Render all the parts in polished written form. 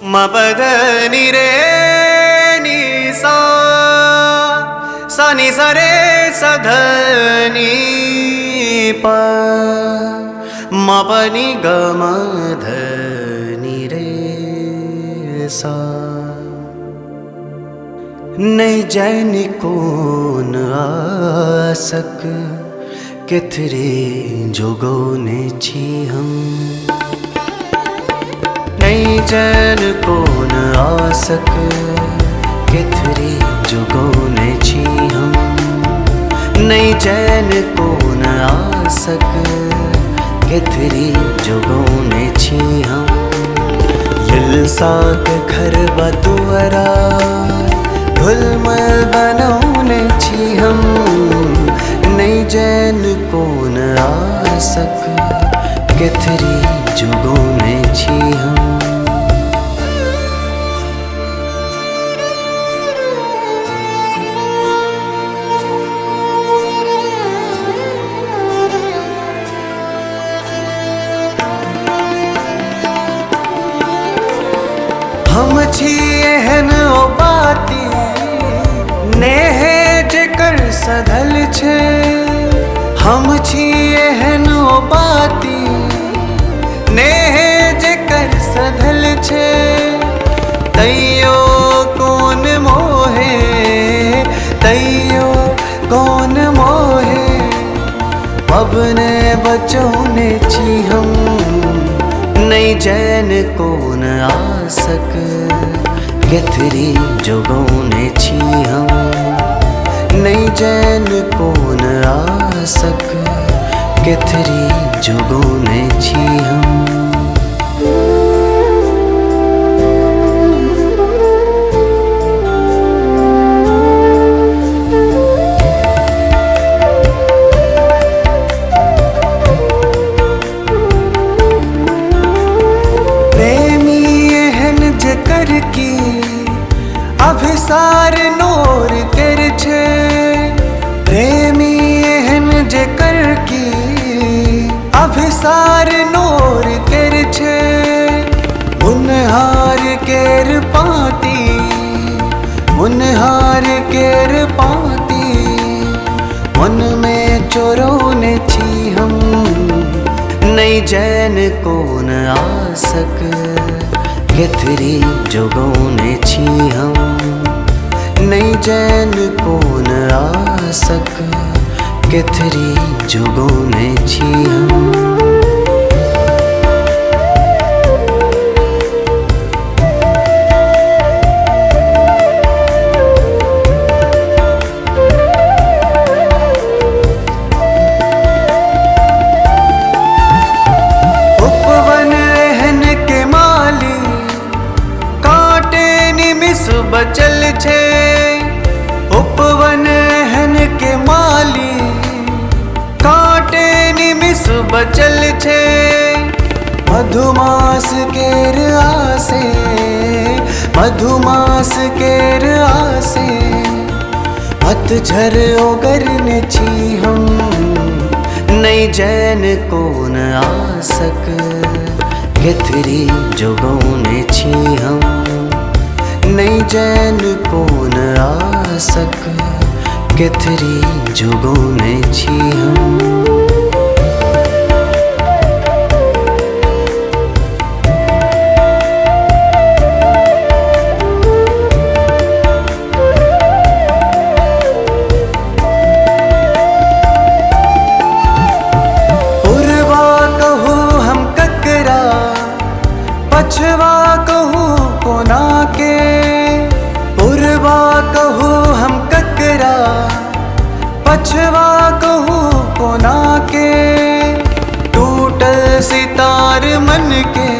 म पद नि रे नि सा सा नि सा रे सा ध नि प म प नि ग म ध नि रे सा। नहीं जाने कौन आसक केथरे जोगोने छी हम। नहीं जान कौन आसक केथरे जोगोने छी हम। नहीं जान कौन आसक केथरे जोगोने छी हम। लिल साक घर बतुअरा घुलमल बनौने छी हम। नहीं जैन कौन आसक केथरी जुगोने छी हम। हम छी एहन ओ बाती नेहे जेकर सधल छे। हम छी एहन ओ बाती नेहे जेकर सधल छे। तैयो कौन मोहे तैयो कौन मोहे पबने बचौने छी हम। नहीं जैन कौन आसक केथरी जोगोने छी हम। नहीं जैन कौन आसक केथरी जोगोने छी हम। की अभिसार नोर कर छे। प्रेमी एहन जेकर की अभिसार नोर कर छे। मुनहार केर पाती मुनहार केर पाती मन में चोरोने छी हम। नहीं जैन कौन आसक केथरी जोगोने छी हम। नहीं जैन कौन आसक केथरी जोगोने छी हम। बचल छे उपवन एहन के माली कांटे निमिष बचल छे। मधुमास केर आसे मधुमास केर आसे पतझर ओगरने छी हम। नहीं जैन कौन आसक केथरी जोगोने छी हम। नहीं जैन कौन आसक केथरी जोगोने छी हम। पूर्वा कहूँ हम ककरा पछवा कहूँ कोना के। पूर्वा कहूँ हम ककरा पछवा कहूँ कोना के। टूटल सितार मन के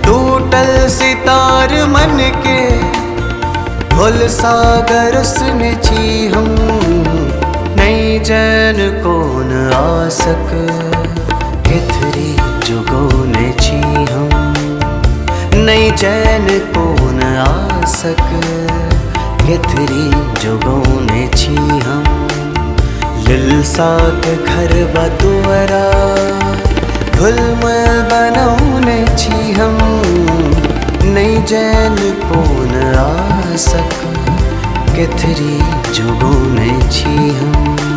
टूटल सितार मन के भोल सागर उसने छी हम। नहीं जैन कौन आसक केथरी जोगोने छी हम। नहीं जैन कौन आसक केथरी जोगोने छी हम। लिल साक घर बतुअरा घुलमल बनौने छी हम। नहीं जैन कोन आसक केथरी जुगों में छी हम।